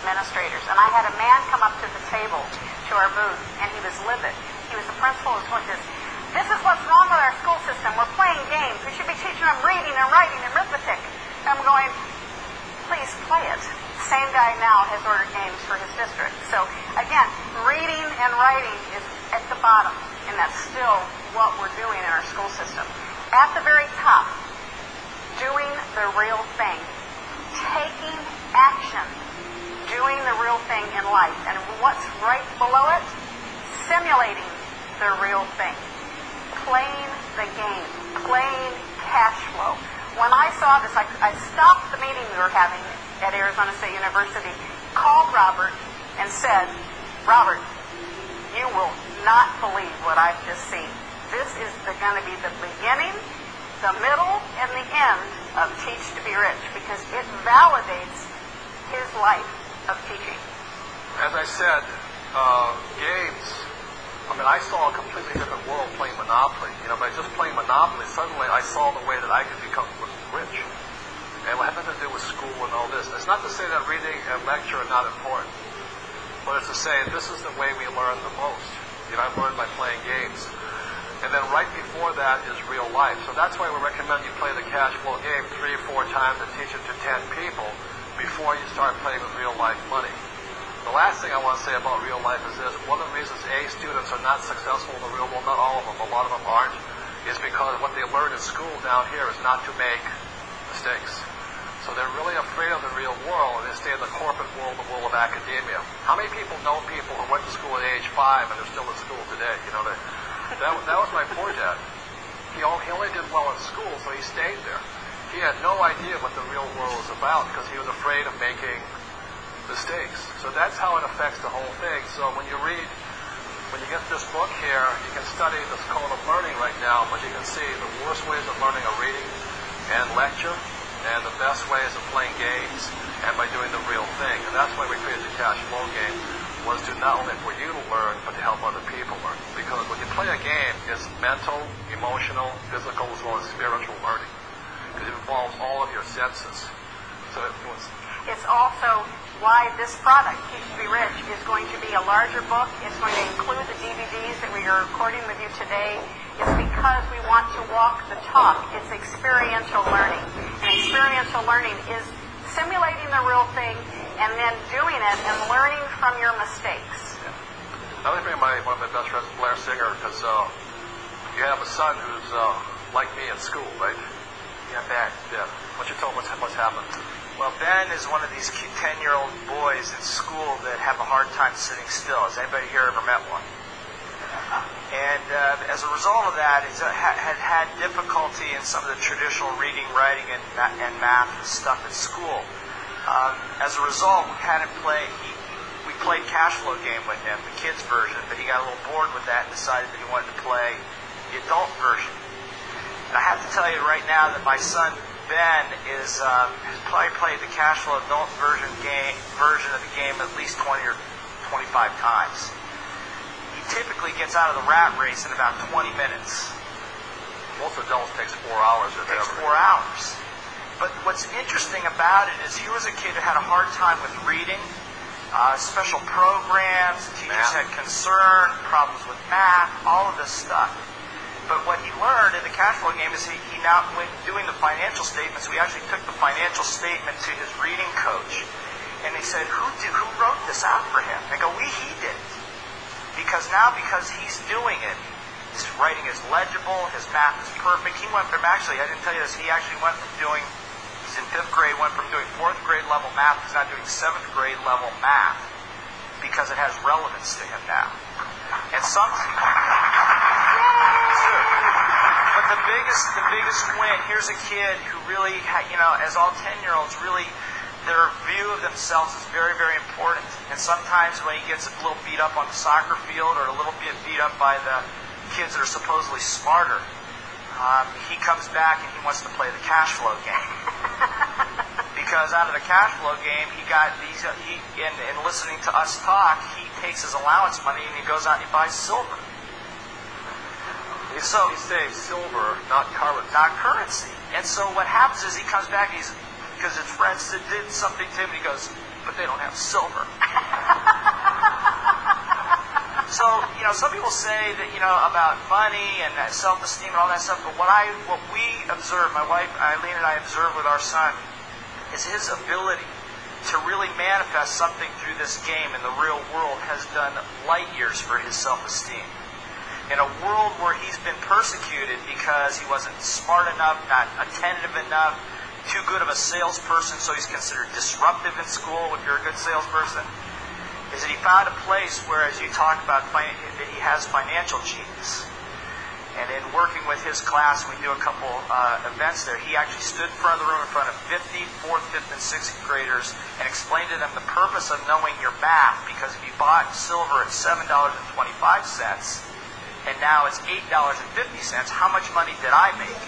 administrators. And I had a man come up to the table to our booth, and he was livid. He was the principal of the school. He says, "This is what's wrong with our school system. We're playing games. We should be teaching them reading and writing and arithmetic." And I'm going, please play it. Same guy now has ordered games for his district. So again, reading and writing is at the bottom, and that's still what we're doing in our school system. At the very top, doing the real thing, taking action, doing the real thing in life. And what's right below it? Simulating the real thing, playing the game, playing cash flow. When I saw this, I stopped the meeting we were having at Arizona State University, called Robert, and said, "Robert, you will not believe what I've just seen. This is going to be the beginning, the middle, and the end of Teach to Be Rich, because it validates his life of teaching." As I said, games, I mean, I saw a completely different world playing Monopoly. You know, by just playing Monopoly, suddenly I saw the way that I could become rich. And it had nothing to do with school and all this. It's not to say that reading and lecture are not important, but it's to say this is the way we learn the most. You know, I've learned by playing games. And then right before that is real life. So that's why we recommend you play the cash flow game 3 or 4 times and teach it to 10 people before you start playing with real life money. The last thing I want to say about real life is this. One of the reasons A students are not successful in the real world, not all of them, a lot of them aren't, is because what they learn in school down here is not to make mistakes. So they're really afraid of the real world, and they stay in the corporate world, the world of academia. How many people know people who went to school at age 5 and they're still in school today? You know, that was my poor dad. He only did well in school, so he stayed there. He had no idea what the real world was about because he was afraid of making mistakes. So that's how it affects the whole thing. So when you get this book here, you can study this code of learning right now, but you can see the worst ways of learning are reading and lecture, and the best ways of playing games and by doing the real thing. And that's why we created the cash flow game, was to not only for you to learn, but to help other people learn. Because when you play a game, it's mental, emotional, physical, as well as spiritual learning. Because it involves all of your senses. So it's also why this product, Teach to Be Rich, is going to be a larger book. It's going to include the DVDs that we are recording with you today. It's because we want to walk the talk. It's experiential learning. And experiential learning is simulating the real thing and then doing it and learning from your mistakes. Yeah. Now let me bring one of my best friends, Blair Singer, because you have a son who's like me in school, right? Yeah, Ben. Yeah. Why don't you tell him what's happened? Well, Ben is one of these 10-year-old boys in school that have a hard time sitting still. Has anybody here ever met one? And as a result of that, he had difficulty in some of the traditional reading, writing, and math and stuff at school. As a result, we played cash flow game with him, the kids version, but he got a little bored with that and decided that he wanted to play the adult version. And I have to tell you right now that my son Ben has probably played the cash flow adult version of the game at least 20 or 25 times. He typically gets out of the rat race in about 20 minutes. Most adults takes 4 hours. It takes 4 hours. But what's interesting about it is he was a kid who had a hard time with reading, special programs, teachers had concern, problems with math, all of this stuff. But what he learned in the cash flow game is he now, when doing the financial statements, we actually took the financial statement to his reading coach. And they said, who wrote this out for him? They go, he did. Because he's doing it, his writing is legible, his math is perfect. He went from, actually, I didn't tell you this, he actually went from doing, he's in 5th grade, went from doing 4th grade level math, he's now doing 7th grade level math because it has relevance to him now. And but the biggest win, here's a kid who really, as all 10-year-olds, really, their view of themselves is very, very important. And sometimes when he gets a little beat up on the soccer field or a little bit beat up by the kids that are supposedly smarter, he comes back and he wants to play the cash flow game. Because out of the cash flow game, he got these, in listening to us talk, he takes his allowance money and he goes out and he buys silver. He saves silver, not currency. Not currency. And so what happens is he comes back, because his friends did something to him, and he goes, but they don't have silver. So, some people say that, about money and self-esteem and all that stuff, but what we observe, my wife Eileen and I observe with our son, is his ability to really manifest something through this game in the real world has done light years for his self-esteem. In a world where he's been persecuted because he wasn't smart enough, not attentive enough, too good of a salesperson, so he's considered disruptive in school if you're a good salesperson, is that he found a place where, as you talk about, that he has financial genius. And in working with his class, we do a couple events there. He actually stood in front of the room in front of 50 4th, 5th, and 6th graders and explained to them the purpose of knowing your math, because if you bought silver at $7.25 and now it's $8.50, how much money did I make?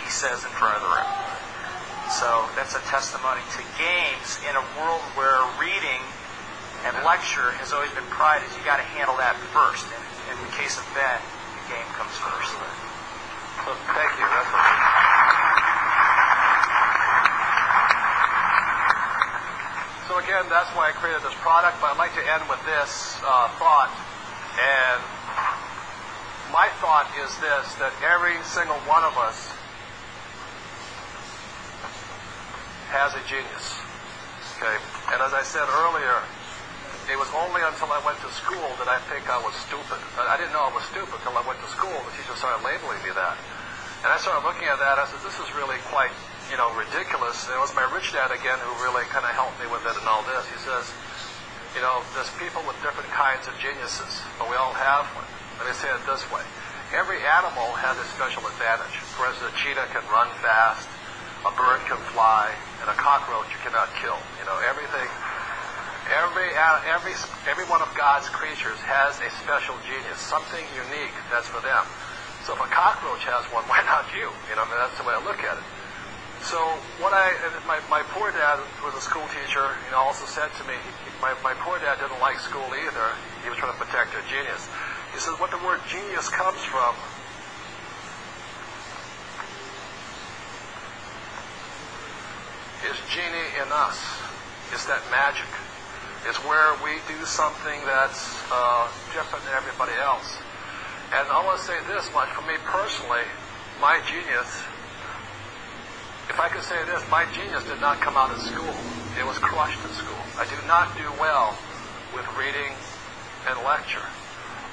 He says in front of the room. So that's a testimony to games in a world where reading and lecture has always been prized. You got to handle that first. And in the case of Ben, the game comes first. So thank you. So again, that's why I created this product. But I'd like to end with this thought. And my thought is this: that every single one of us has a genius. Okay, and as I said earlier, it was only until I went to school that I think I was stupid. I didn't know I was stupid until I went to school. The teacher started labeling me that. And I started looking at that. I said, this is really quite, ridiculous. And it was my rich dad again who really kind of helped me with it and all this. He says, there's people with different kinds of geniuses, but we all have one. Let me say it this way. Every animal has a special advantage. For instance, a cheetah can run fast, a bird can fly, and a cockroach you cannot kill. Every one of God's creatures has a special genius, something unique that's for them. So if a cockroach has one, why not you? That's the way I look at it. So my poor dad was a school teacher, also said to me, my poor dad didn't like school either. He was trying to protect their genius. He says, what the word genius comes from is genie in us. It's that magic. It's where we do something that's different than everybody else. And I want to say this much, for me personally, my genius, if I could say this, my genius did not come out in school. It was crushed in school. I do not do well with reading and lecture.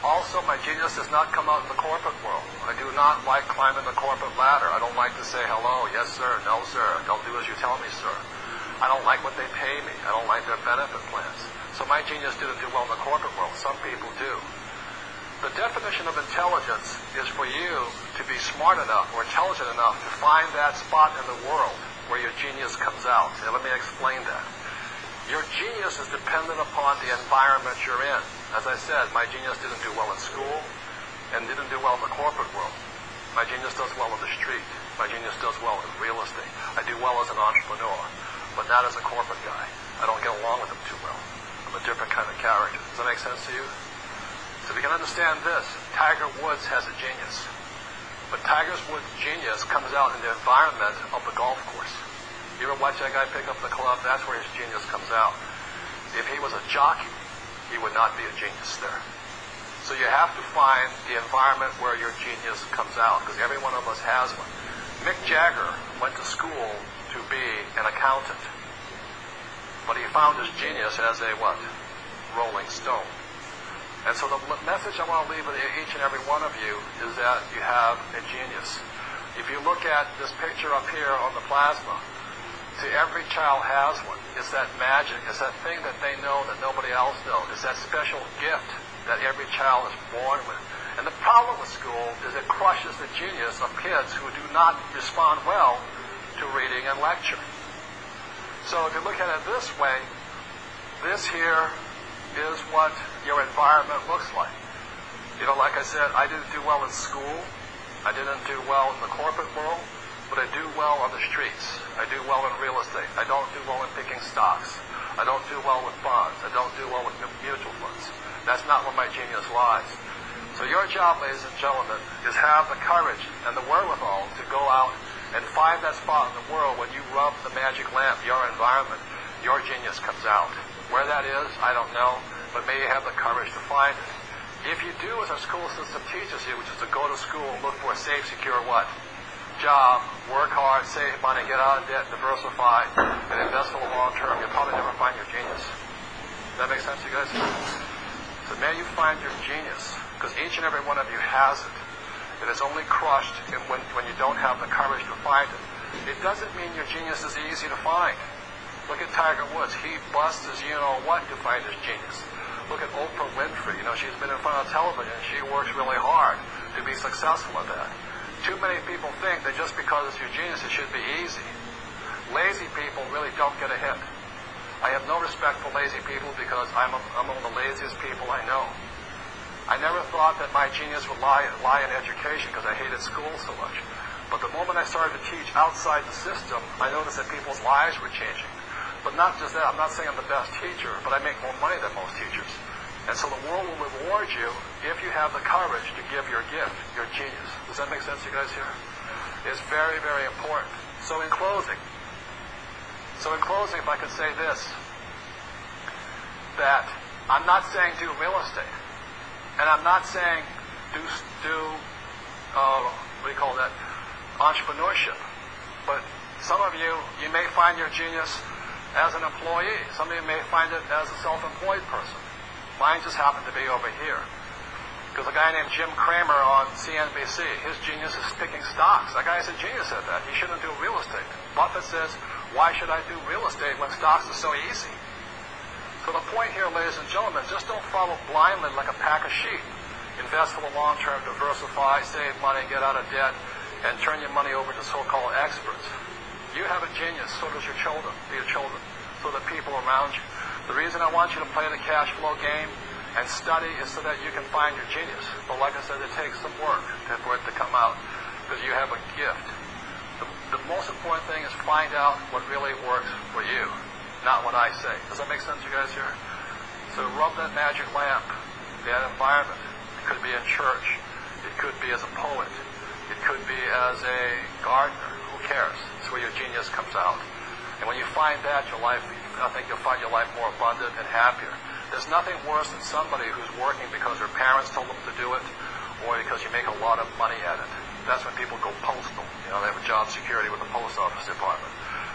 Also, my genius does not come out in the corporate world. I do not like climbing the corporate ladder. I don't like to say hello, yes sir, no sir, don't do as you tell me sir. I don't like what they pay me. I don't like their benefit plans. So my genius didn't do well in the corporate world. Some people do. The definition of intelligence is for you to be smart enough or intelligent enough to find that spot in the world where your genius comes out. And let me explain that. Your genius is dependent upon the environment you're in. As I said, my genius didn't do well in school and didn't do well in the corporate world. My genius does well in the street. My genius does well in real estate. I do well as an entrepreneur, but not as a corporate guy. I don't get along with them too well. I'm a different kind of character. Does that make sense to you? So if you can understand this, Tiger Woods has a genius. But Tiger Woods' genius comes out in the environment of the golf course. You ever watch that guy pick up the club? That's where his genius comes out. If he was a jockey, he would not be a genius there. So you have to find the environment where your genius comes out, because every one of us has one. Mick Jagger went to school to be an accountant, but he found his genius as a what? Rolling stone. And so the message I want to leave with each and every one of you is that you have a genius. If you look at this picture up here on the plasma, see, every child has one. It's that magic. It's that thing that they know that nobody else knows. It's that special gift that every child is born with. And the problem with school is it crushes the genius of kids who do not respond well to reading and lecture. So if you look at it this way, this here is what your environment looks like. Like I said, I didn't do well in school. I didn't do well in the corporate world, but I do well on the streets. I do well in real estate. I don't do well in picking stocks. I don't do well with bonds. I don't do well with mutual funds. That's not where my genius lies. So your job, ladies and gentlemen, is have the courage and the wherewithal to go out and find that spot in the world when you rub the magic lamp, your environment. your genius comes out. Where that is, I don't know, but may you have the courage to find it. If you do as our school system teaches you, which is to go to school and look for a safe, secure what? Job, work hard, save money, get out of debt, diversify, and invest for the long term, you'll probably never find your genius. Does that make sense, you guys? So may you find your genius, because each and every one of you has it. It is only crushed when you don't have the courage to find it. It doesn't mean your genius is easy to find. Look at Tiger Woods. He busts his you-know-what to find his genius. Look at Oprah Winfrey. You know, she's been in front of television. She works really hard to be successful at that. Too many people think that just because it's your genius, it should be easy. Lazy people really don't get ahead. I have no respect for lazy people because I'm one of the laziest people I know. I never thought that my genius would lie in education because I hated school so much. But the moment I started to teach outside the system, I noticed that people's lives were changing. But not just that, I'm not saying I'm the best teacher, but I make more money than most teachers. And so the world will reward you if you have the courage to give your gift, your genius. Does that make sense, you guys here? It's very, very important. So in closing, if I could say this, that I'm not saying do real estate. And I'm not saying do entrepreneurship. But some of you may find your genius as an employee. Some of you may find it as a self-employed person. Mine just happened to be over here. Because a guy named Jim Cramer on CNBC, his genius is picking stocks. That guy is a genius at that. He shouldn't do real estate. Buffett says, why should I do real estate when stocks are so easy? So the point here, ladies and gentlemen, just don't follow blindly like a pack of sheep. Invest for the long term, diversify, save money, get out of debt, and turn your money over to so-called experts. You have a genius, so does your children, so the people around you. The reason I want you to play the cash flow game and study is so that you can find your genius. But like I said, it takes some work for it to come out, because you have a gift. The most important thing is find out what really works for you, not what I say. Does that make sense, you guys here? So rub that magic lamp, that environment. It could be in church. It could be as a poet. It could be as a gardener. Who cares? It's where your genius comes out. And when you find that, I think you'll find your life more abundant and happier. There's nothing worse than somebody who's working because their parents told them to do it, or because you make a lot of money at it. That's when people go postal. You know, they have a job security with the post office department.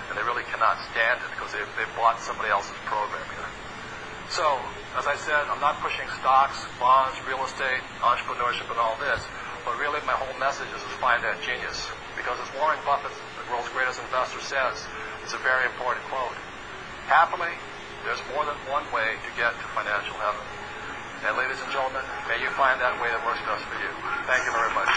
And they really cannot stand it because they've bought somebody else's program here. So, as I said, I'm not pushing stocks, bonds, real estate, entrepreneurship, and all this. But really, my whole message is to find that genius. Because as Warren Buffett, the world's greatest investor, says, it's a very important quote. Happily, there's more than one way to get to financial heaven. And ladies and gentlemen, may you find that way that works best for you. Thank you very much.